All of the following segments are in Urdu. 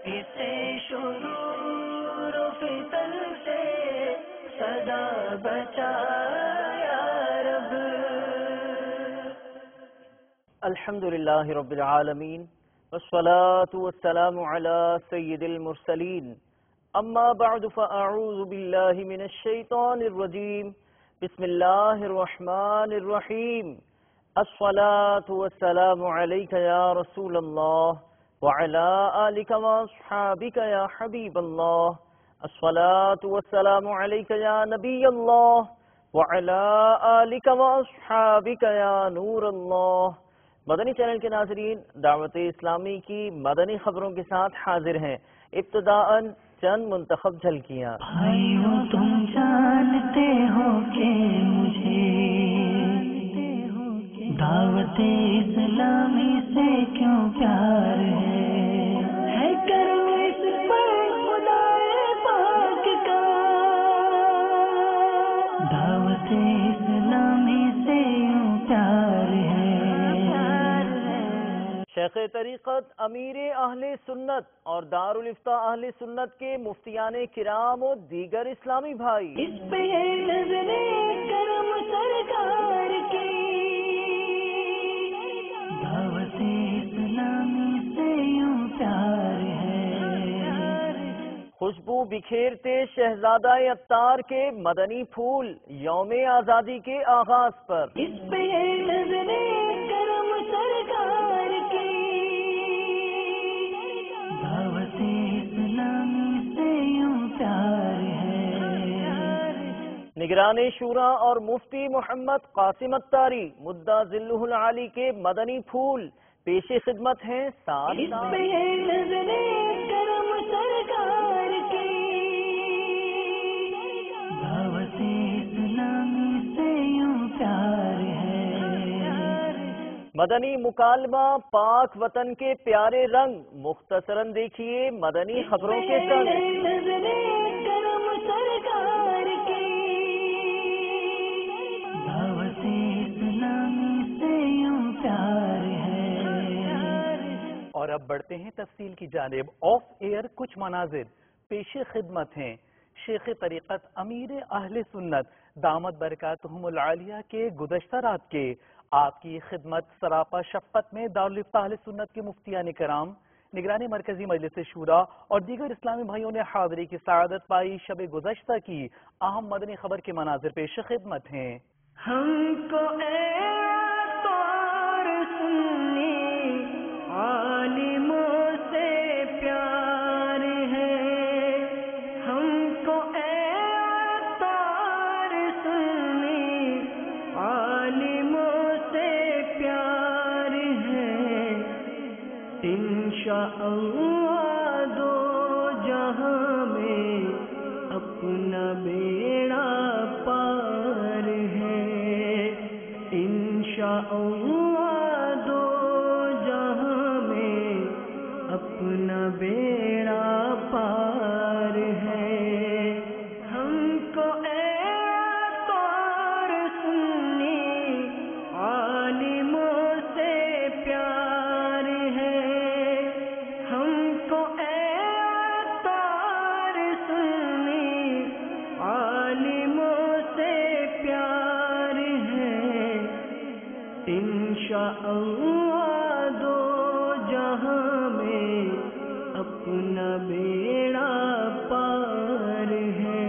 اسے شرور و فتن سے صدا بچا یا رب۔ الحمدللہ رب العالمین والصلاة والسلام على سید المرسلین، اما بعد فاعوذ باللہ من الشیطان الرجیم، بسم اللہ الرحمن الرحیم۔ الصلاة والسلام علیک یا رسول اللہ وعلى آلک واصحابک یا حبیب اللہ۔ الصلاة والسلام علیک یا نبی اللہ وعلى آلک واصحابک یا نور اللہ۔ مدنی چینل کے ناظرین، دعوت اسلامی کی مدنی خبروں کے ساتھ حاضر ہیں۔ ابتداءً چند منتخب جھلکیاں۔ بھائیو تم جانتے ہو کہ مجھے دعوت اسلامی سے کیوں پیار ہے کرم اس پر خدائے پاک کا، دعوت اسلامی سے یوں پیار ہے۔ شیخ طریقت امیر اہل سنت اور دارالافتاء اہل سنت کے مفتیان کرام و دیگر اسلامی بھائی، اس پہ نظر کرم سرکار کی، دعوت اسلامی سے یوں پیار ہے۔ خوشبو بکھیرتے شہزادہ عطار کے مدنی پھول یوم آزادی کے آغاز پر، اس پہ نظر کرم سرکار کی، دعوت اسلامی سے یوں پیار ہے۔ نگران شورا اور مفتی محمد قاسم عطاری مدعا ذلہ العالی کے مدنی پھول پیش خدمت ہیں ساتھ اس پہ نظر کرم سرکار کی، دعوت اسلامی سے یوں پیار ہے۔ مدنی مکالمہ پاک وطن کے پیارے رنگ، مختصراً دیکھیے مدنی خبروں کے سنگ۔ نظر کرم سرکار کی، دعوت اسلامی سے یوں پیار ہے۔ اور اب بڑھتے ہیں تفصیل کی جانب۔ آف ایئر کچھ مناظر پیش خدمت ہیں شیخ طریقت امیر اہل سنت دامت برکاتہم العالیہ کے گزشتہ رات کے آپ کی خدمت سراپا شفقت میں دارالافتاء اہل سنت کے مفتیان کرام، نگران مرکزی مجلس شورا اور دیگر اسلامی بھائیوں نے حاضری کی سعادت پائی۔ شب گزشتہ کی اہم مدنی خبر کے مناظر پیش خدمت ہیں۔ ہم کو اے طور سنی عالموں سے پیار ہے، ہم کو اے طور سنی عالموں سے پیار ہے، انشاءاللہ دو جہاں میں اپنا بیڑا پار ہے، انشاءاللہ دو جہاں میں اپنا بیڑا پار ہے۔ ہم کو اے طور سنی عالموں سے پیار ہے، ہم کو اے طور سنی عالموں سے پیار ہے، انشاءاللہ دو جہاں میں اپنا بیڑا پار ہے۔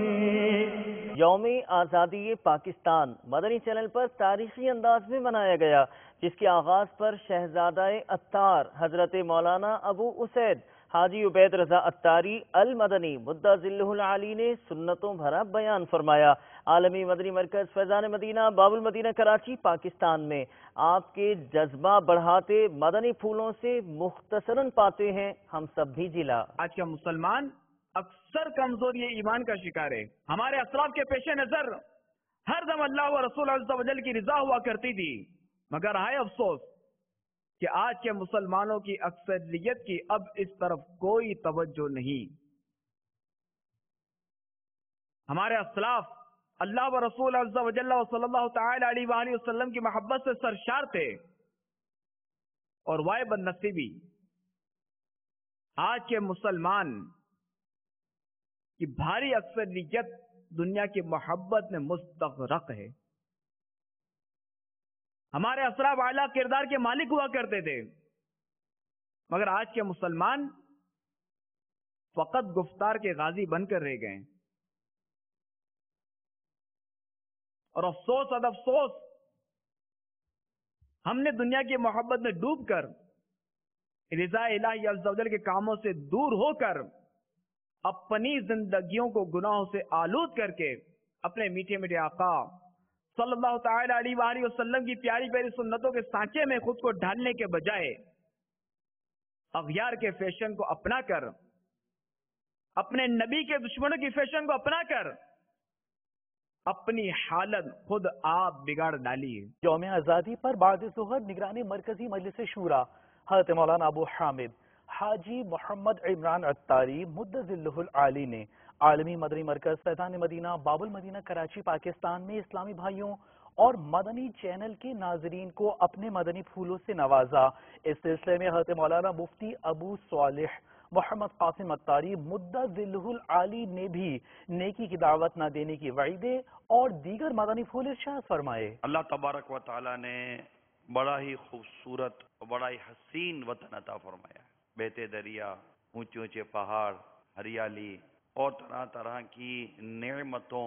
یوم آزادی پاکستان مدنی چینل پر تاریخی انداز میں منایا گیا، جس کے آغاز پر شہزادہ عطار حضرت مولانا ابو اسید حاجی عبید رضا عطاری المدنی مدعا ذلہ العالی نے سنتوں بھرا بیان فرمایا۔ عالمی مدنی مرکز فیضان مدینہ باب المدینہ کراچی پاکستان میں آپ کے جذبہ بڑھاتے مدنی پھولوں سے مختصراً پاتے ہیں ہم سب بھی جلا۔ آج کا مسلمان اکثر کمزوری ایمان کا شکار ہے۔ ہمارے اسلاف کے پیش نظر ہر دم اللہ و رسول عز و جل کی رضا ہوا کرتی تھی، مگر ہائے افسوس کہ آج کے مسلمانوں کی اکثریت کی اب اس طرف کوئی توجہ نہیں۔ ہمارے اسلاف اللہ و رسول عز و جل و صلی اللہ تعالی علیہ وآلہ وسلم کی محبت سے سرشار تھے اور وائے بد نصیبی آج کے مسلمان کی بھاری اکثریت دنیا کی محبت میں مستغرق ہے. ہمارے اسلاف اعلیٰ کردار کے مالک ہوا کرتے تھے، مگر آج کے مسلمان فقط گفتار کے غازی بن کر رہ گئے. اور افسوس اور افسوس، ہم نے دنیا کی محبت میں ڈوب کر رضا الہی عز و جل کے کاموں سے دور ہو کر اپنی زندگیوں کو گناہوں سے آلود کر کے اپنے میٹھے میٹھے آقا صلی اللہ تعالی علیہ وآلہ وسلم کی پیاری پیاری سنتوں کے سانچے میں خود کو ڈھالنے کے بجائے اغیار کے فیشن کو اپنا کر، اپنے نبی کے دشمنوں کی فیشن کو اپنا کر اپنی حالت خود آپ بگاڑ ڈالی ہے. یوم آزادی پر بعد ظہر نگرانی مرکزی مجلس شورا حضرت مولانا ابو حامد حاجی محمد عمران عطاری مدظ ذلہ العالی نے عالمی مدنی مرکز فیضان مدینہ باب المدینہ کراچی پاکستان میں اسلامی بھائیوں اور مدنی چینل کے ناظرین کو اپنے مدنی پھولوں سے نوازا. اس سلسلے میں حضرت مولانا مفتی ابو صالح محمد قاسم عطاری مدظ ذلہ العالی نے بھی نیکی کی دعوت نہ دینے کی وعیدیں اور دیگر مدنی پھول ارشاد فرمائے. اللہ تبارک و تعالی نے بڑا ہی خوبصورت اور بڑا ہی حسین وطن عطا فرمایا ہے. بہتے دریا، اونچے اونچے پہاڑ، ہریالی اور طرح طرح کی نعمتوں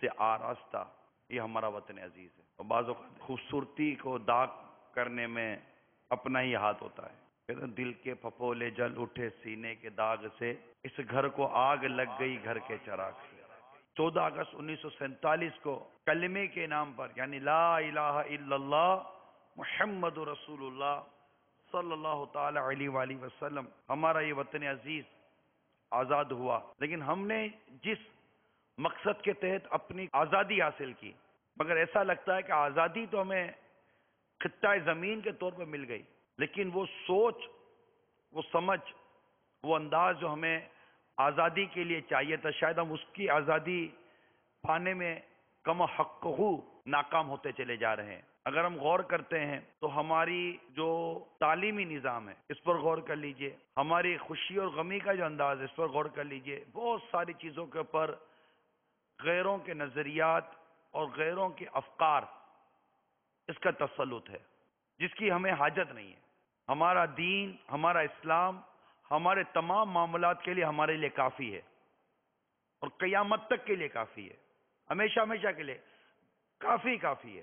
سے آراستہ یہ ہمارا وطن عزیز ہے. اور بعض اوقات خوبصورتی کو داغ کرنے میں اپنا ہی ہاتھ ہوتا ہے. کہتے ہیں دل کے پھپھولے جل اٹھے سینے کے داغ سے، اس گھر کو آگ لگ گئی گھر کے چراغ سے. 14 اگست 1947 کو کلمے کے نام پر یعنی لا الہ الا اللہ محمد رسول اللہ صلی اللہ تعالی علیہ وآلہ وسلم ہمارا یہ وطن عزیز آزاد ہوا. لیکن ہم نے جس مقصد کے تحت اپنی آزادی حاصل کی، مگر ایسا لگتا ہے کہ آزادی تو ہمیں خطہ زمین کے طور پر مل گئی، لیکن وہ سوچ، وہ سمجھ، وہ انداز جو ہمیں آزادی کے لیے چاہیے تھا، شاید ہم اس کی آزادی پانے میں کم حق ناکام ہوتے چلے جا رہے ہیں. اگر ہم غور کرتے ہیں تو ہماری جو تعلیمی نظام ہے اس پر غور کر لیجئے، ہماری خوشی اور غمی کا جو انداز ہے اس پر غور کر لیجئے. بہت ساری چیزوں کے اوپر غیروں کے نظریات اور غیروں کے افکار اس کا تسلط ہے، جس کی ہمیں حاجت نہیں ہے. ہمارا دین، ہمارا اسلام ہمارے تمام معاملات کے لیے ہمارے لیے کافی ہے اور قیامت تک کے لیے کافی ہے، ہمیشہ ہمیشہ کے لیے کافی ہے.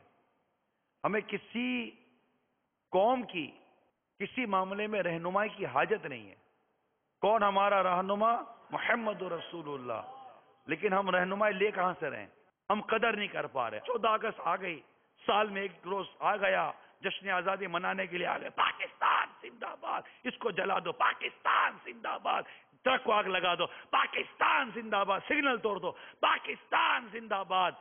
ہمیں کسی قوم کی کسی معاملے میں رہنمائی کی حاجت نہیں ہے. کون ہمارا رہنما؟ محمد رسول اللہ. لیکن ہم رہنمائی لے کہاں سے رہے ہیں؟ ہم قدر نہیں کر پا رہے. 14 اگست آ گئی، سال میں ایک روز آ گیا، جشن آزادی منانے کے لیے آ گئے. پاکستان زندہ باد، اس کو جلا دو، پاکستان زندہ باد، ٹرک کو آگ لگا دو، پاکستان زندہ باد، سگنل توڑ دو، پاکستان زندہ باد،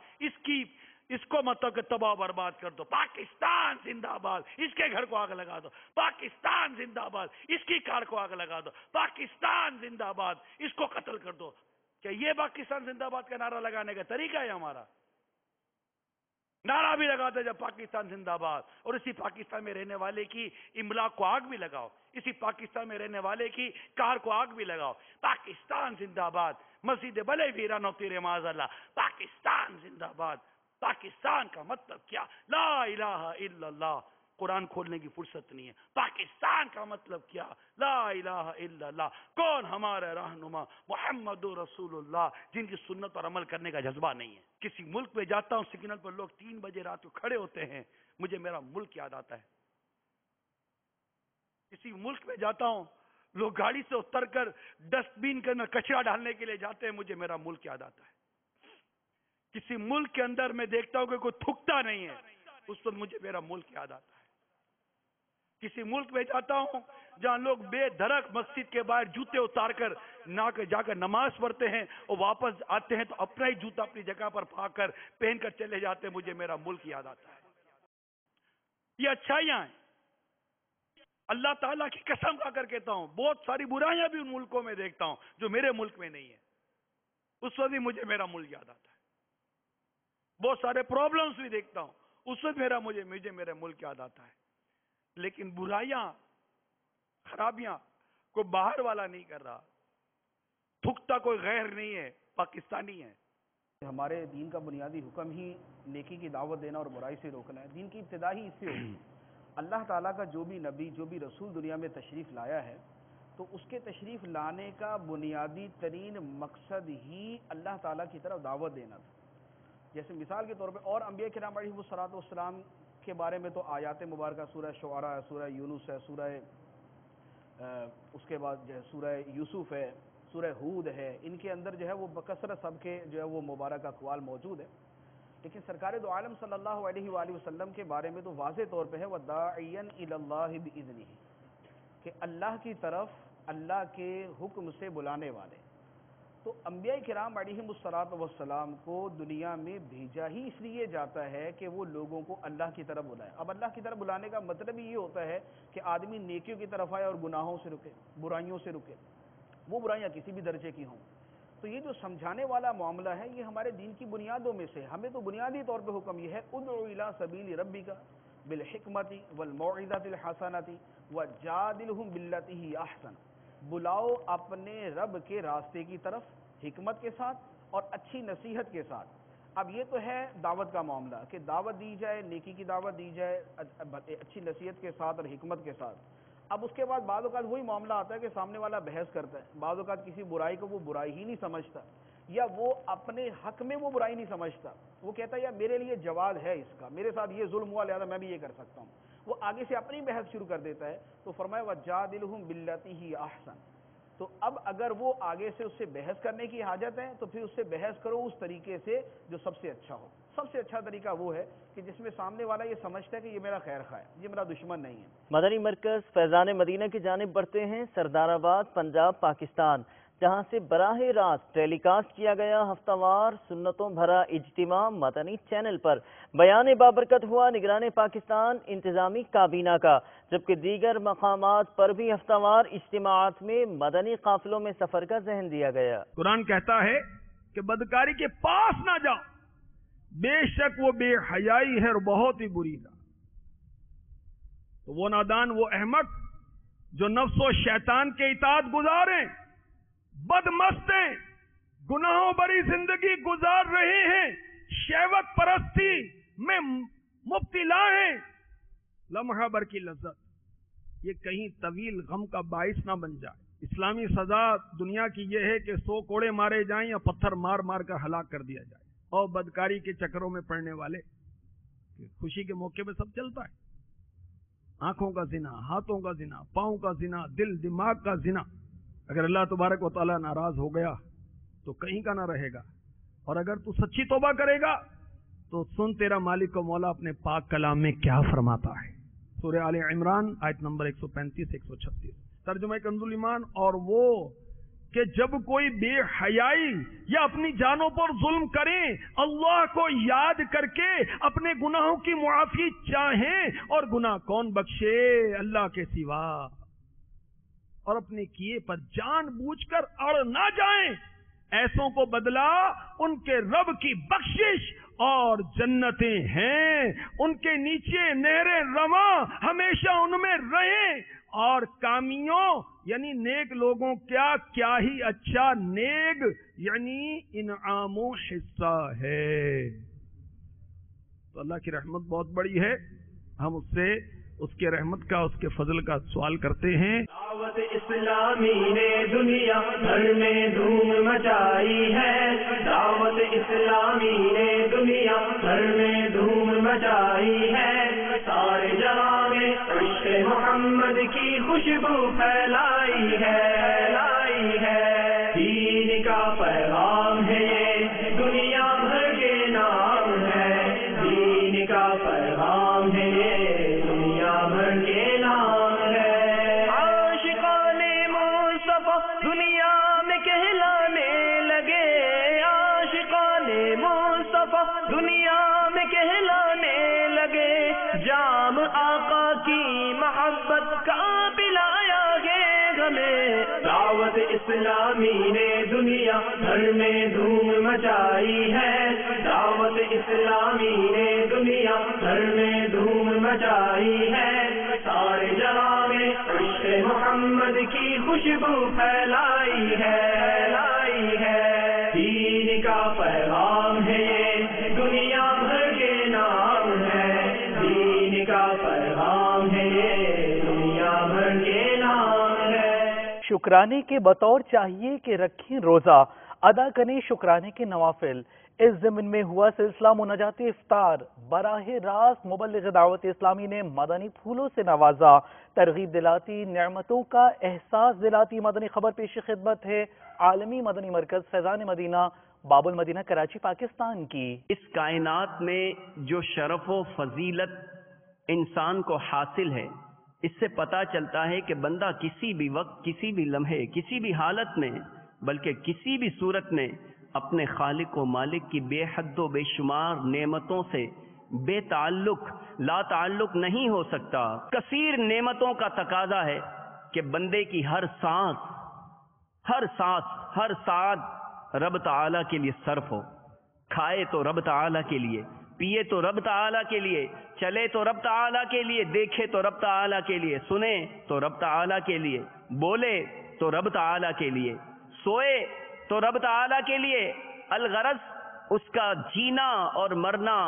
اس کو مطلب کہ تباہ برباد کر دو، پاکستان زندہ باد، اس کے گھر کو آگ لگا دو، پاکستان زندہ باد، اس کی کار کو آگ لگا دو، پاکستان زندہ باد، اس کو قتل کر دو. کہ یہ پاکستان زندہ باد کا نعرہ لگانے کا طریقہ ہے ہمارا؟ نعرہ بھی لگاتے جب پاکستان زندہ باد، اور اسی پاکستان میں رہنے والے کی املاک کو آگ بھی لگاؤ، اسی پاکستان میں رہنے والے کی کار کو آگ بھی لگاؤ. پاکستان زندہ باد، مسجد بلے ویران و تیرے معاذ اللہ، پاکستان زندہ باد. پاکستان کا مطلب کیا؟ لا الہ الا اللہ. قرآن کھولنے کی فرصت نہیں ہے. پاکستان کا مطلب کیا؟ لا الہ الا اللہ. کون ہمارا رہنما؟ محمد رسول اللہ، جن کی سنت پر عمل کرنے کا جذبہ نہیں ہے. کسی ملک میں جاتا ہوں، سگنل پر لوگ 3 بجے رات کو کھڑے ہوتے ہیں، مجھے میرا ملک یاد آتا ہے. کسی ملک میں جاتا ہوں، لوگ گاڑی سے اتر کر ڈسٹ بین کے اندر کچرا ڈالنے کے لیے جاتے ہیں، مجھے میرا ملک یاد آتا ہے. کسی ملک کے اندر میں دیکھتا ہوں کہ کوئی تھکتا نہیں ہے، اس وقت مجھے میرا ملک یاد آتا ہے. کسی ملک میں جاتا ہوں جہاں لوگ بے دھڑک مسجد کے باہر جوتے اتار کر جا کر نماز پڑھتے ہیں اور واپس آتے ہیں تو اپنا ہی جوتا اپنی جگہ پر پھینک کر پہن کر چلے جاتے ہیں، مجھے میرا ملک یاد آتا ہے. یہ اچھائیاں ہیں. اللہ تعالیٰ کی قسم کھا کر کہتا ہوں، بہت ساری برائیاں بھی ان ملکوں میں دیکھتا ہوں جو میرے ملک میں نہیں ہے، اس وقت بھی مجھے میرا ملک یاد آتا ہے. بہت سارے پرابلمز بھی دیکھتا ہوں، اس وقت مجھے میرا ملک یاد آتا ہے. لیکن برائیاں، خرابیاں کوئی باہر والا نہیں کر رہا، تھکتا کوئی غیر نہیں ہے، پاکستانی ہے۔ ہمارے دین کا بنیادی حکم ہی نیکی کی دعوت دینا اور برائی سے روکنا ہے۔ دین کی ابتدا ہی اس سے ہوئی۔ اللہ تعالیٰ کا جو بھی نبی، جو بھی رسول دنیا میں تشریف لایا ہے، تو اس کے تشریف لانے کا بنیادی ترین مقصد ہی اللہ تعالیٰ کی طرف دعوت دینا تھا۔ جیسے مثال کے طور پہ اور انبیاء کرام علیہ الصلوۃ والسلام کے بارے میں تو آیات مبارکہ سورہ شعراء ہے، سورہ یونس ہے، اس کے بعد جو ہے سورہ یوسف ہے، سورہ ہود ہے، ان کے اندر جو ہے وہ بکثرت سب کے جو ہے وہ مبارک اقوال موجود ہے۔ لیکن سرکار دو عالم صلی اللہ علیہ وآلہ وسلم کے بارے میں تو واضح طور پہ ہے وَدَاعِيًا إِلَى اللَّهِ بِإِذْنِهِ، کہ اللہ کی طرف اللہ کے حکم سے بلانے والے۔ تو انبیاء کرام علیہم الصلوۃ والسلام کو دنیا میں بھیجا ہی اس لیے جاتا ہے کہ وہ لوگوں کو اللہ کی طرف بلائے۔ اب اللہ کی طرف بلانے کا مطلب یہ ہوتا ہے کہ آدمی نیکیوں کی طرف آئے اور گناہوں سے رکے، برائیوں سے رکے، وہ برائیاں کسی بھی درجے کی ہوں۔ تو یہ جو سمجھانے والا معاملہ ہے یہ ہمارے دین کی بنیادوں میں سے، ہمیں تو بنیادی طور پہ حکم یہ ہے ادعو الی سبیل ربک بالحکمت والموعظۃ الحسنۃ وجادلہم باللتی ہی احسن، بلاؤ اپنے رب کے راستے کی طرف حکمت کے ساتھ اور اچھی نصیحت کے ساتھ۔ اب یہ تو ہے دعوت کا معاملہ کہ دعوت دی جائے، نیکی کی دعوت دی جائے اچھی نصیحت کے ساتھ اور حکمت کے ساتھ۔ اب اس کے بعد بعض اوقات وہی معاملہ آتا ہے کہ سامنے والا بحث کرتا ہے، بعض اوقات کسی برائی کو وہ برائی ہی نہیں سمجھتا، یا وہ اپنے حق میں وہ برائی نہیں سمجھتا، وہ کہتا ہے یا میرے لیے جواز ہے اس کا، میرے ساتھ یہ ظلم ہوا لہذا میں بھی یہ کر سکتا ہوں، وہ آگے سے اپنی بحث شروع کر دیتا ہے۔ تو فرمایا وَجَادِلْهُمْ بِالَّتِي هِيَ أَحْسَنُ، تو اب اگر وہ آگے سے اس سے بحث کرنے کی حاجت ہے تو پھر اس سے بحث کرو اس طریقے سے جو سب سے اچھا ہو۔ سب سے اچھا طریقہ وہ ہے کہ جس میں سامنے والا یہ سمجھتا ہے کہ یہ میرا خیر خواہ ہے، یہ میرا دشمن نہیں ہے۔ مدنی مرکز فیضان مدینہ کی جانب بڑھتے ہیں سردار آباد پنجاب پاکستان، جہاں سے براہ راست ٹیلی کاسٹ کیا گیا ہفتہ وار سنتوں بھرا اجتماع مدنی چینل پر بیان بابرکت ہوا نگران پاکستان انتظامی کابینہ کا، جبکہ دیگر مقامات پر بھی ہفتہ وار اجتماعات میں مدنی قافلوں میں سفر کا ذہن دیا گیا۔ قرآن کہتا ہے کہ بدکاری کے پاس نہ جاؤ، بے شک وہ بے حیائی ہے اور بہت ہی بری ہے۔ تو وہ نادان، وہ احمق جو نفس و شیطان کے اطاعت گزاریں، بد مستیں، گناہوں بری زندگی گزار رہے ہیں، شہوت پرستی میں مبتلا ہیں، لمحہ بھر کی لذت یہ کہیں طویل غم کا باعث نہ بن جائے۔ اسلامی سزا دنیا کی یہ ہے کہ 100 کوڑے مارے جائیں یا پتھر مار مار کر ہلاک کر دیا جائے۔ اور بدکاری کے چکروں میں پڑنے والے، خوشی کے موقع پہ سب چلتا ہے، آنکھوں کا زنا، ہاتھوں کا زنا، پاؤں کا زنا، دل دماغ کا زنا۔ اگر اللہ تبارک و تعالیٰ ناراض ہو گیا تو کہیں کا نہ رہے گا، اور اگر تو سچی توبہ کرے گا تو سن تیرا مالک و مولا اپنے پاک کلام میں کیا فرماتا ہے۔ سورہ آل عمران آیت نمبر 135-136، ترجمہ کنز الایمان۔ اور وہ کہ جب کوئی بے حیائی یا اپنی جانوں پر ظلم کریں، اللہ کو یاد کر کے اپنے گناہوں کی معافی چاہیں، اور گناہ کون بخشے اللہ کے سوا، اور اپنے کیے پر جان بوجھ کر اڑ نہ جائیں، ایسوں کو بدلا ان کے رب کی بخشش اور جنتیں ہیں، ان کے نیچے نہریں رواں، ہمیشہ ان میں رہیں۔ اور کامیوں یعنی نیک لوگوں کیا ہی اچھا نیک یعنی انعام و حصہ ہے۔ تو اللہ کی رحمت بہت بڑی ہے، ہم اس سے اس کے رحمت کا، اس کے فضل کا سوال کرتے ہیں۔ دعوت اسلامی نے دنیا بھر میں دھوم مچائی ہے، دعوت اسلامی نے دنیا بھر میں دھوم مچائی ہے، سارے جہاں میں عشق محمد کی خوشبو پھیلائی ہے، دین کا پیغام ہے یہ دنیا بھر کے نام ہے، دین کا پیغام ہے یہ دنیا بھر کے نام ہے۔ عاشقان مصطفیٰ دنیا میں کہلانے لگے، عاشقان مصطفیٰ دنیا میں کہلانے لگے، جام آقا کی محبت کا پلایا گے ہمیں۔ دعوت اسلامی نے دنیا بھر میں دھوم مچائی ہے، دعوت اسلامی نے دنیا بھر میں دھوم مچائی ہے، سارے جہاں میں عشق محمد کی خوشبو پھیلائی ہے دین کا پیغام ہے یہ دنیا بھر کے نام ہے دین کا پیغام ہے یہ دنیا بھر کے نام ہے شکرانے کے بطور چاہیے کہ رکھیں روزہ، ادا کریں شکرانے کے نوافل۔ اس ضمن میں ہوا سلسلہ مناجات افطار، براہ راست مبلغ دعوت اسلامی نے مدنی پھولوں سے نوازا، ترغیب دلاتی، نعمتوں کا احساس دلاتی مدنی خبر پیش خدمت ہے عالمی مدنی مرکز فیضان مدینہ باب المدینہ کراچی پاکستان کی۔ اس کائنات میں جو شرف و فضیلت انسان کو حاصل ہے، اس سے پتہ چلتا ہے کہ بندہ کسی بھی وقت، کسی بھی لمحے، کسی بھی حالت میں، بلکہ کسی بھی صورت میں اپنے خالق و مالک کی بے حد و بے شمار نعمتوں سے بے تعلق، لا تعلق نہیں ہو سکتا۔ کثیر نعمتوں کا تقاضا ہے کہ بندے کی ہر سانس رب تعالیٰ کے لیے صرف ہو، کھائے تو رب تعالیٰ کے لیے، پیے تو رب تعالیٰ کے لیے، چلے تو رب تعالیٰ کے لیے، دیکھے تو رب تعالیٰ کے لیے، سنے تو رب تعالیٰ کے لیے، بولے تو رب تعالیٰ کے لیے، سوئے تو رب تعالیٰ کے لیے، الغرض اس کا جینا اور مرنا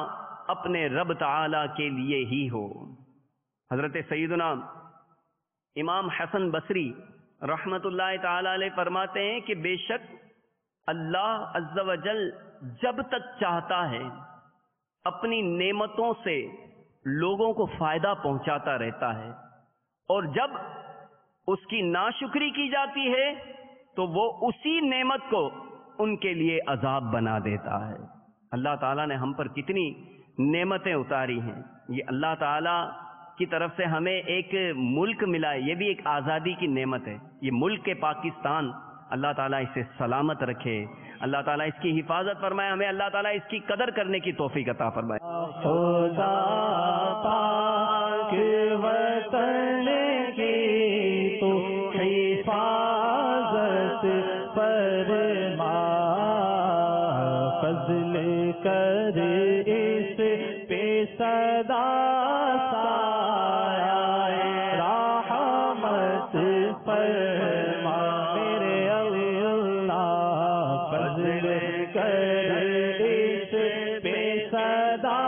اپنے رب تعالیٰ کے لیے ہی ہو۔ حضرت سیدنا امام حسن بصری رحمت اللہ تعالی علیہ فرماتے ہیں کہ بے شک اللہ عز و جل جب تک چاہتا ہے اپنی نعمتوں سے لوگوں کو فائدہ پہنچاتا رہتا ہے، اور جب اس کی ناشکری کی جاتی ہے تو وہ اسی نعمت کو ان کے لیے عذاب بنا دیتا ہے۔ اللہ تعالیٰ نے ہم پر کتنی نعمتیں اتاری ہیں۔ یہ اللہ تعالیٰ کی طرف سے ہمیں ایک ملک ملا ہے، یہ بھی ایک آزادی کی نعمت ہے۔ یہ ملک کے پاکستان، اللہ تعالیٰ اسے سلامت رکھے، اللہ تعالیٰ اس کی حفاظت فرمائے، ہمیں اللہ تعالیٰ اس کی قدر کرنے کی توفیق عطا فرمائے۔ خدا پاک وطن کی تو حفاظت فرما، فضل کر اس پہ صدا سایہ رحمت فرما، میرے اللہ فضل کر اس پہ صدا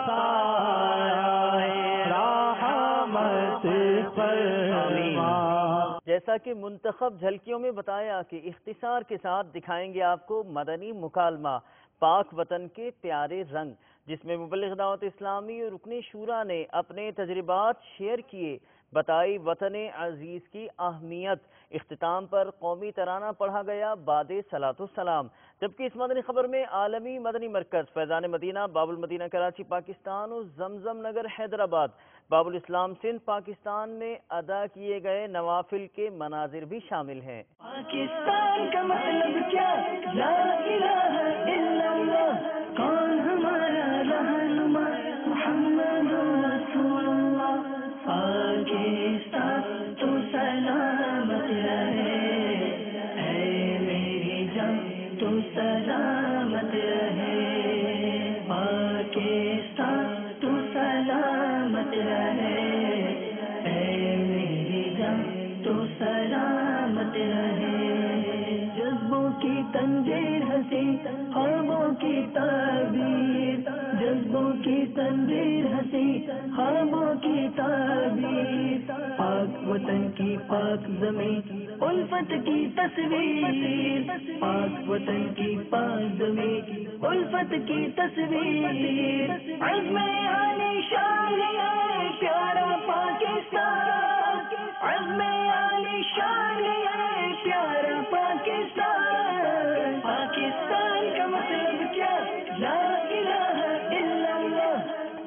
سایہ رحمت فرما۔ جیسا کہ منتخب جھلکیوں میں بتایا کہ اختصار کے ساتھ دکھائیں گے آپ کو مدنی مکالمہ پاک وطن کے پیارے رنگ، جس میں مبلغ دعوت اسلامی اور رکن شورا نے اپنے تجربات شیئر کیے، بتائی وطن عزیز کی اہمیت۔ اختتام پر قومی ترانہ پڑھا گیا بعد صلاۃ السلام، جبکہ اس مدنی خبر میں عالمی مدنی مرکز فیضان مدینہ باب المدینہ کراچی پاکستان اور زمزم نگر حیدرآباد باب الاسلام سندھ پاکستان میں ادا کیے گئے نوافل کے مناظر بھی شامل ہیں۔ پاکستان کا مطلب کیا؟ لا الہ الا اللہ، کون ہمارا رہنما؟ محمد رسول اللہ۔ پاکستان تو سلامت رہے، اے میری جان تو سلامت رہے، پاکستان تو سلامت رہے، اے میری جان تو سلامت رہے۔ جذبوں کی تنظیر ہنسی، خوابوں کی تعبیر، جذبوں کی تنظیر ہنسی، خوابوں کی تعبیر، پاک وطن کی پاک زمین، الفت کی تصویر، پاک وطن کی پاک زمین، الفت کی تصویر، عزم عالی شان ہے پیارا پاکستان، عزم عالی شان ہے پیارا پاکستان۔ پاکستان کا مطلب کیا؟ لا الہ الا اللہ،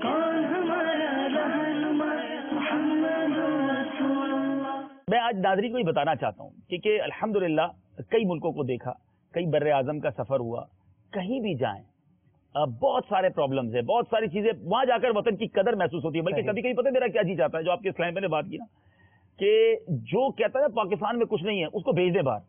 کون ہمارا رہنما؟ محمد رسول اللہ۔ میں آج ناظرین کو یہ بتانا چاہتا ہوں کہ الحمدللہ کئی ملکوں کو دیکھا، کئی بر اعظم کا سفر ہوا، کہیں بھی جائیں بہت سارے پرابلمز ہیں، بہت ساری چیزیں، وہاں جا کر وطن کی قدر محسوس ہوتی ہے۔ بلکہ کبھی کبھی پتہ میرا کیا جی چاہتا ہے، جو آپ کے اسلام میں نے بات کی نا، کہ جو کہتا ہے پاکستان میں کچھ نہیں ہے اس کو بھیج دے باہر،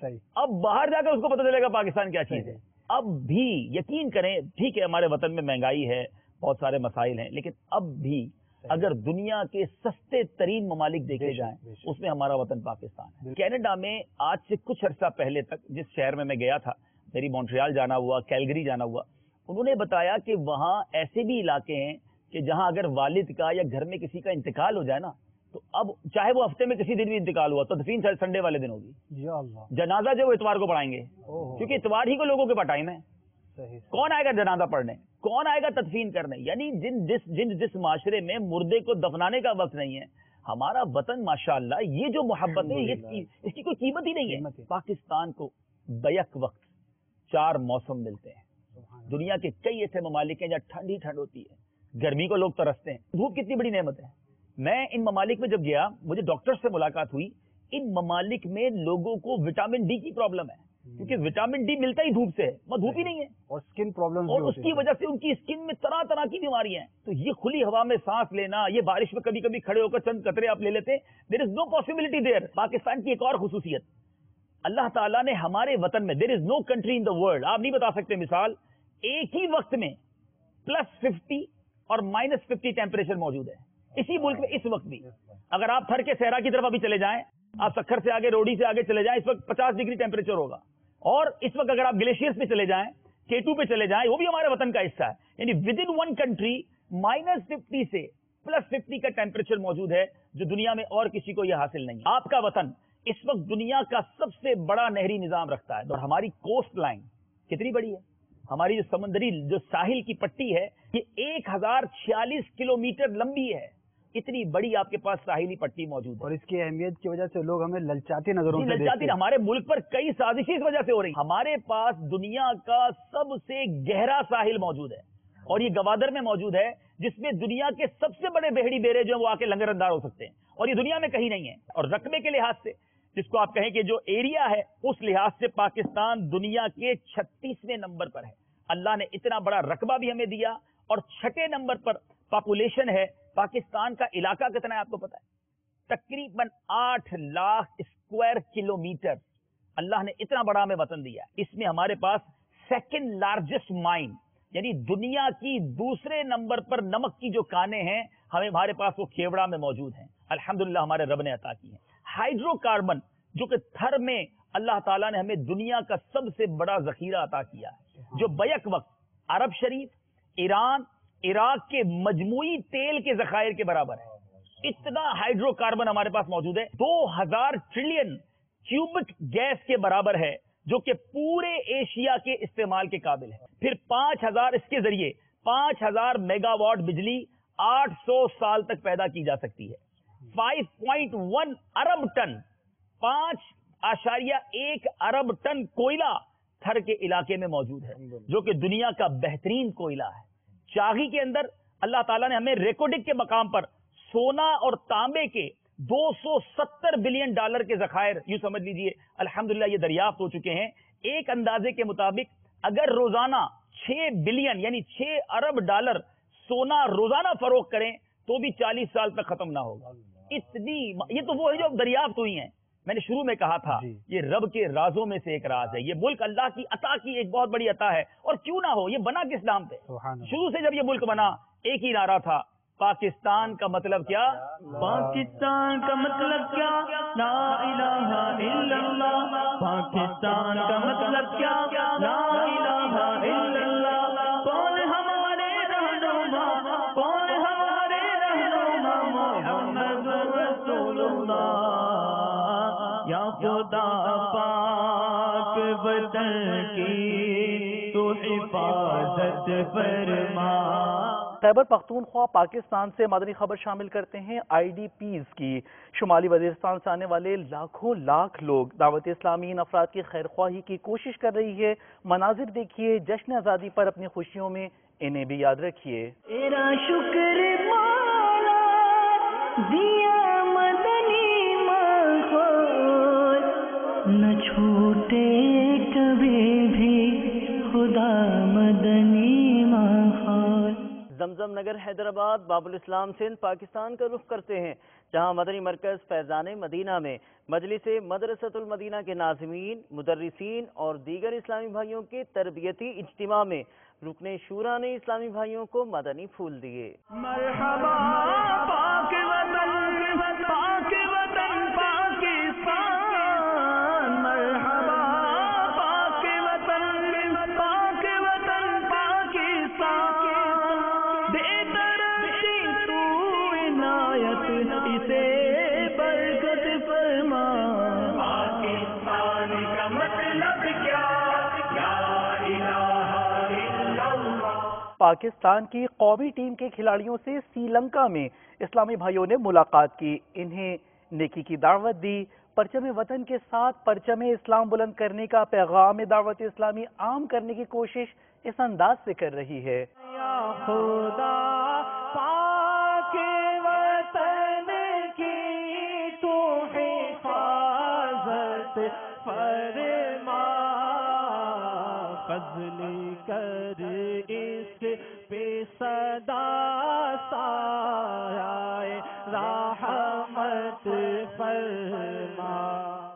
صحیح، اب باہر جا کر اس کو پتہ چلے گا پاکستان کیا چیز ہے۔ اب بھی یقین کریں، ٹھیک ہے ہمارے وطن میں مہنگائی ہے، بہت سارے مسائل ہیں، لیکن اب بھی اگر دنیا کے سستے ترین ممالک دیکھے جائیں اس میں ہمارا وطن پاکستان ہے. کینیڈا میں آج سے کچھ عرصہ پہلے تک جس شہر میں گیا تھا، میری مونٹریال جانا ہوا، کیلگری جانا ہوا، انہوں نے بتایا کہ وہاں ایسے بھی علاقے ہیں کہ جہاں اگر والد کا یا گھر میں کسی کا انتقال ہو جائے نا، تو اب چاہے وہ ہفتے میں کسی دن بھی انتقال ہوا تو تدفین سنڈے والے دن ہوگی، جنازہ جو وہ اتوار کو پڑھائیں گے، کیونکہ اتوار ہی کو لوگوں کے پاس ٹائم ہے. کون آئے گا جنازہ پڑھنے، کون آئے گا تدفین کرنے؟ یعنی جس معاشرے میں مردے کو دفنانے کا وقت نہیں ہے، ہمارا وطن ماشاءاللہ یہ جو محبت ہے اس کی کوئی قیمت ہی نہیں ہے. پاکستان کو بیک وقت 4 موسم ملتے ہیں. دنیا کے کئی ایسے ممالک ہیں جہاں ٹھنڈ ہی ٹھنڈ ہوتی ہے، گرمی کو لوگ ترستے ہیں. دھوپ کتنی بڑی نعمت ہے. میں ان ممالک میں جب گیا، مجھے ڈاکٹر سے ملاقات ہوئی، ان ممالک میں لوگوں کو وٹامن ڈی کی پرابلم ہے، کیونکہ وٹامن ڈی ملتا ہی دھوپ سے ہے، وہ دھوپ ہی نہیں ہے، اور اسکن پرابلم، اور اس کی وجہ سے ان کی اسکن میں طرح طرح کی بیماریاں ہیں. تو یہ کھلی ہوا میں سانس لینا، یہ بارش میں کبھی کبھی کھڑے ہو کر چند قطرے آپ لے لیتے ہیں، دیر از نو پاسبلٹی دیر. پاکستان کی ایک اور خصوصیت، اللہ تعالیٰ نے ہمارے وطن میں، دیر از no country in the world, آپ نہیں بتا سکتے مثال، ایک ہی وقت میں +50 اور -50 ٹیمپریچر موجود ہے اسی ملک میں. اس وقت بھی اگر آپ تھر کے صحرا کی طرف ابھی چلے جائیں، آپ سکھر سے آگے، روڈی سے آگے چلے جائیں، اس وقت 50 ڈگری ٹیمپریچر ہوگا. اور اس وقت اگر آپ گلیشیئرز پہ چلے جائیں، K2 پہ چلے جائیں، وہ بھی ہمارے وطن کا حصہ ہے. یعنی ود ان ون کنٹری -50 سے +50 کا ٹیمپریچر موجود ہے، جو دنیا میں اور کسی کو یہ حاصل نہیں. آپ کا وطن اس وقت دنیا کا سب سے بڑا نہری نظام رکھتا ہے، اور ہماری کوسٹ لائن کتنی بڑی ہے. ہماری جو سمندری جو ساحل کی پٹی ہے یہ 1046 کلومیٹر لمبی ہے. اتنی بڑی آپ کے پاس ساحلی پٹی موجود ہے، اور اس کی اہمیت کی وجہ سے لوگ ہمیں للچاتی نظروں سے دیکھتے ہیں. ہمارے ملک پر کئی سازشیں اس وجہ سے ہو رہی ہیں. ہمارے پاس دنیا کا سب سے گہرا ساحل موجود ہے، اور یہ گوادر میں موجود ہے، جس میں دنیا کے سب سے بڑے بحری بیڑے جو ہیں وہ آ کے لنگر اندار ہو سکتے ہیں، اور یہ دنیا میں کہیں نہیں ہے. اور رقبے کے لحاظ سے، جس کو آپ کہیں کہ جو ایریا ہے، اس لحاظ سے پاکستان دنیا کے 36ویں نمبر پر ہے. اللہ نے اتنا بڑا رقبہ بھی ہمیں دیا، اور 6 نمبر پر پاپولیشن ہے. پاکستان کا علاقہ کتنا ہے آپ کو پتا ہے؟ تقریباً 8 لاکھ اسکوائر کلومیٹر. اللہ نے اتنا بڑا ہمیں وطن دیا ہے. اس میں ہمارے پاس 2nd لارجسٹ مائن، یعنی دنیا کی دوسرے نمبر پر نمک کی جو کانیں ہیں، ہمارے پاس وہ کھیوڑا میں موجود ہیں. الحمدللہ ہمارے رب نے عطا کی ہیں. ہائیڈرو کاربن، جو کہ تھر میں اللہ تعالیٰ نے ہمیں دنیا کا سب سے بڑا ذخیرہ عطا کیا ہے، جو بیک وقت عرب شریف، ایران، عراق کے مجموعی تیل کے ذخائر کے برابر ہے. اتنا ہائیڈرو کاربن ہمارے پاس موجود ہے. 2000 ٹریلین کیوبک گیس کے برابر ہے، جو کہ پورے ایشیا کے استعمال کے قابل ہے. پھر 5000 اس کے ذریعے 5000 میگا واٹ بجلی 800 سال تک پیدا کی جا سکتی ہے. 5.1 ارب ٹن، 5.1 ارب ٹن کوئلہ تھر کے علاقے میں موجود ہے، جو کہ دنیا کا بہترین کوئلہ ہے. چاغی کے اندر اللہ تعالیٰ نے ہمیں ریکارڈنگ کے مقام پر سونا اور تانبے کے $270 بلین کے ذخائر، یوں سمجھ لیجئے الحمدللہ یہ دریافت ہو چکے ہیں. ایک اندازے کے مطابق اگر روزانہ 6 بلین یعنی 6 ارب ڈالر سونا روزانہ فروخت کریں تو بھی 40 سال تک ختم نہ ہوگا. اتنی یہ تو وہ ہے جو دریافت ہوئی ہیں. میں نے شروع میں کہا تھا یہ رب کے رازوں میں سے ایک راز ہے. یہ ملک اللہ کی عطا کی ایک بہت بڑی عطا ہے. اور کیوں نہ ہو، یہ بنا کس نام پہ؟ شروع سے جب یہ ملک بنا ایک ہی نعرہ تھا، پاکستان کا مطلب کیا؟ پاکستان کا مطلب کیا؟ لا الہ الا اللہ. پاکستان کا مطلب کیا؟ لا الہ الا اللہ. کون ہمارے رہنما، کون ہمارے رہنما؟ محمد رسول اللہ. یا خدا پاک وطن کی تو حفاظت فرما. خیبر پختونخوا پاکستان سے مدنی خبر شامل کرتے ہیں. IDPs کی شمالی وزیرستان سے آنے والے لاکھوں لاکھ لوگ دعوت اسلامی ان افراد کی خیر خواہی کی کوشش کر رہی ہے. مناظر دیکھیے، جشن آزادی پر اپنی خوشیوں میں انہیں بھی یاد رکھیے. تیرا شکر مولا دیا مدنی ماحول، نہ چھوٹے کبھی بھی خدا مدنی ماحول. زمزم نگر حیدرآباد باب الاسلام سندھ پاکستان کا رخ کرتے ہیں، جہاں مدنی مرکز فیضان مدینہ میں مجلس مدرسۃ المدینہ کے ناظمین، مدرسین اور دیگر اسلامی بھائیوں کے تربیتی اجتماع میں رکن شورا نے اسلامی بھائیوں کو مدنی پھول دیے۔ مرحبا پاک وطن پاکستان، مرحبا پاک وطن پاکستان، دے ترقی تو عنایت اسے برکت فرما۔ پاکستان کا مطلب کیا الہ الا اللہ۔ پاکستان کی قومی ٹیم کے کھلاڑیوں سے سری لنکا میں اسلامی بھائیوں نے ملاقات کی، انہیں نیکی کی دعوت دی، پرچم وطن کے ساتھ پرچم اسلام بلند کرنے کا پیغام دعوت اسلامی عام کرنے کی کوشش اس انداز سے کر رہی ہے۔ یا خدا پاک وطن کی تو حفاظت فرما، فضل کر اس پہ صدا سایہ رحمت فرما۔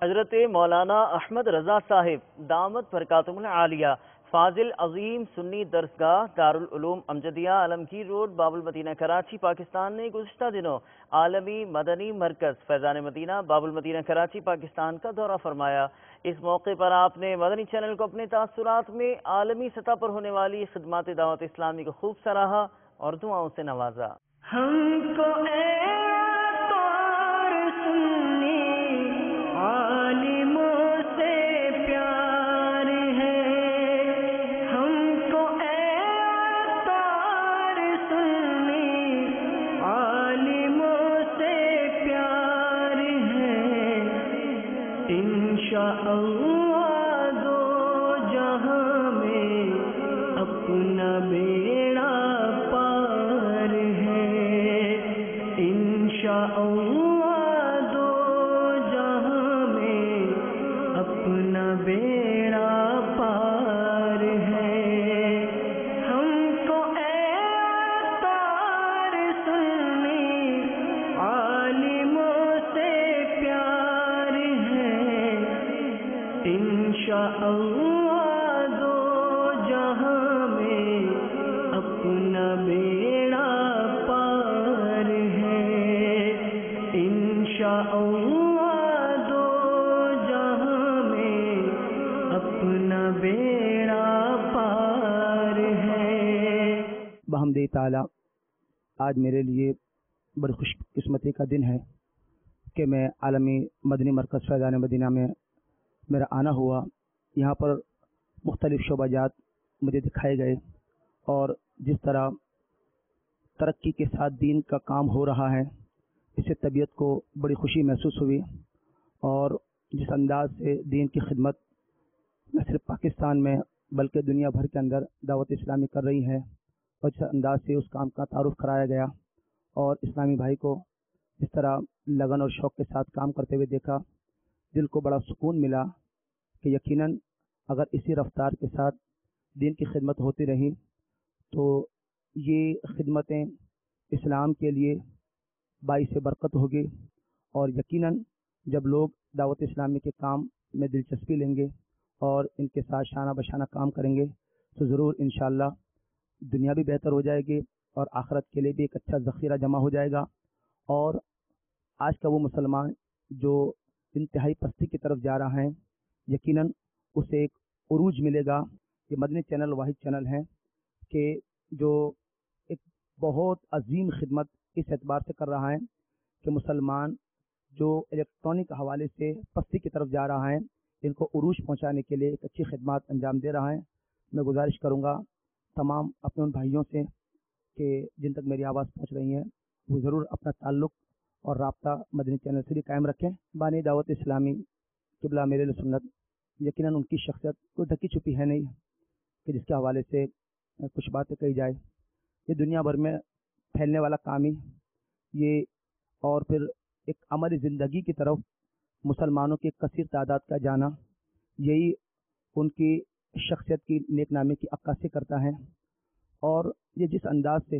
حضرت مولانا احمد رضا صاحب دامت برکاتہم العالیہ فاضل عظیم سنی درسگاہ دارالعلوم امجدیہ عالمگیر روڈ باب المدینہ کراچی پاکستان نے گزشتہ دنوں عالمی مدنی مرکز فیضان مدینہ باب المدینہ کراچی پاکستان کا دورہ فرمایا۔ اس موقع پر آپ نے مدنی چینل کو اپنے تاثرات میں عالمی سطح پر ہونے والی خدمات دعوت اسلامی کو خوب سراہا اور دعاؤں سے نوازا۔ ہم کو اے طور سنی عالموں سے پیار ہے، ہم کو اے طور سنی عالموں سے پیار ہے، انشاءاللہ دو جہاں میں اپنا بیڑا پار ہے، انشاءاللہ دو جہاں میں اپنا بیڑا پار ہے، ہم کو اے طور سنی عالموں سے پیار ہے، انشاءاللہ دو جہاں میں اپنا بیڑا پار ہے، انشاءاللہ دو جہاں میں اپنا بیڑا پار ہے۔ بحمد تعالیٰ آج میرے لیے بڑی خوش قسمتی کا دن ہے کہ میں عالمی مدنی مرکز فیضان مدینہ میں میرا آنا ہوا۔ یہاں پر مختلف شعبہ جات مجھے دکھائے گئے اور جس طرح ترقی کے ساتھ دین کا کام ہو رہا ہے اس سے طبیعت کو بڑی خوشی محسوس ہوئی، اور جس انداز سے دین کی خدمت نہ صرف پاکستان میں بلکہ دنیا بھر کے اندر دعوت اسلامی کر رہی ہے، اور جس انداز سے اس کام کا تعارف کرایا گیا اور اسلامی بھائی کو جس طرح لگن اور شوق کے ساتھ کام کرتے ہوئے دیکھا، دل کو بڑا سکون ملا کہ یقیناً اگر اسی رفتار کے ساتھ دین کی خدمت ہوتی رہی تو یہ خدمتیں اسلام کے لیے باعث برکت ہوگی، اور یقیناً جب لوگ دعوت اسلامی کے کام میں دلچسپی لیں گے اور ان کے ساتھ شانہ بشانہ کام کریں گے تو ضرور انشاءاللہ دنیا بھی بہتر ہو جائے گی اور آخرت کے لیے بھی ایک اچھا ذخیرہ جمع ہو جائے گا۔ اور آج کا وہ مسلمان جو انتہائی پستی کی طرف جا رہا ہے یقیناً اسے ایک عروج ملے گا۔ یہ مدنی چینل واحد چینل ہے کہ جو ایک بہت عظیم خدمت اس اعتبار سے کر رہا ہے کہ مسلمان جو الیکٹرانک حوالے سے پستی کی طرف جا رہا ہے ان کو عروج پہنچانے کے لیے ایک اچھی خدمات انجام دے رہا ہے۔ میں گزارش کروں گا تمام اپنے ان بھائیوں سے کہ جن تک میری آواز پہنچ رہی ہے وہ ضرور اپنا تعلق اور رابطہ مدنی چینل سے بھی قائم رکھیں۔ بانی دعوت اسلامی قبلہ میرے سنت یقیناً ان کی شخصیت کوئی ڈھکی چھپی ہے نہیں کہ جس کے حوالے سے کچھ باتیں کہی جائے۔ یہ دنیا بھر میں پھیلنے والا کام ہی یہ، اور پھر ایک عملی زندگی کی طرف مسلمانوں کی کثیر تعداد کا جانا، یہی ان کی شخصیت کی نیک نامی کی عکاسی کرتا ہے۔ اور یہ جس انداز سے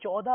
14